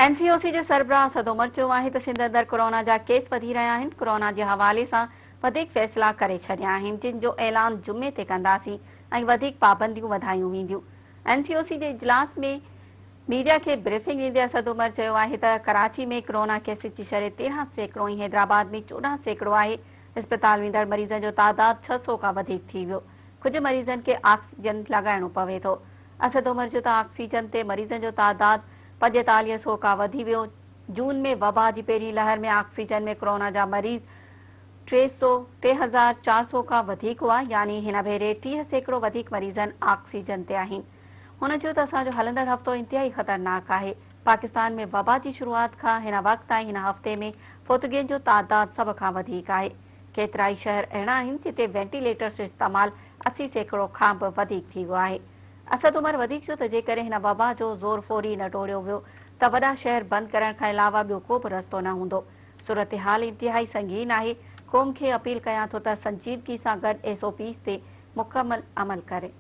NCOC जे सरबराह असद उमर चयो आहे त सिंध अंदरि कोरोना जा केस वधी रहिया आहिनि। कोरोना जे हवाले सां वधीक फ़ैसिला करे छॾिया आहिनि, जिन जो ऐलान जुमे ते कंदासीं ऐं वधीक पाबंदियूं वधायूं वेंदियूं। एनसीओसी जे इजलास में मीडिया खे ब्रीफिंग ॾींदे असद उमर चयो आहे त कराची में कोरोना केसिस जी शरह 13% ऐं हैदराबाद में 14% आहे। इस्पताल वेंदड़ मरीज़नि जो तादाद 600 खां वधीक थी वियो। कुझु मरीज़नि खे ऑक्सीजन लॻाइणो पवे थो। असद उमर चयो त ऑक्सीजन ते मरीज़नि जो तादाद 4500 खां वधी वियो। जून में वबा जी पहिरीं लहर में ऑक्सीजन में कोरोना जा मरीज़ 3400 खां वधीक हुआ, यानी हिन भेरे 30% वधीक मरीज़नि ऑक्सीजन ते आहिनि। हुन चयो त असांजो हलंदड़ हफ़्तो इंतिहाई ख़तरनाक आहे। पाकिस्तान में वबा जी शुरूआत खां हिन वक़्त ताईं हिन हफ़्ते में फ़ौतगियुनि जो तादाद सभ खां वधीक आहे। केतिरा ई शहर अहिड़ा आहिनि जिते वेंटिलेटर्स जो इस्तेमालु 80% खां बि वधीक थी वियो आहे। असद उमर वधीक चयो त जेकॾहिं हिन वबा जो ज़ोर फौरी न टोड़ियो वियो त वॾा शहर बंदि करण खां अलावा ॿियो को बि रस्तो न हूंदो। सूरत-ए-हाल इंतिहाई संगीन आहे। क़ौम खे अपील कयां थो त संजीदगी सां गॾु SOPs ते मुकमल अमल करे।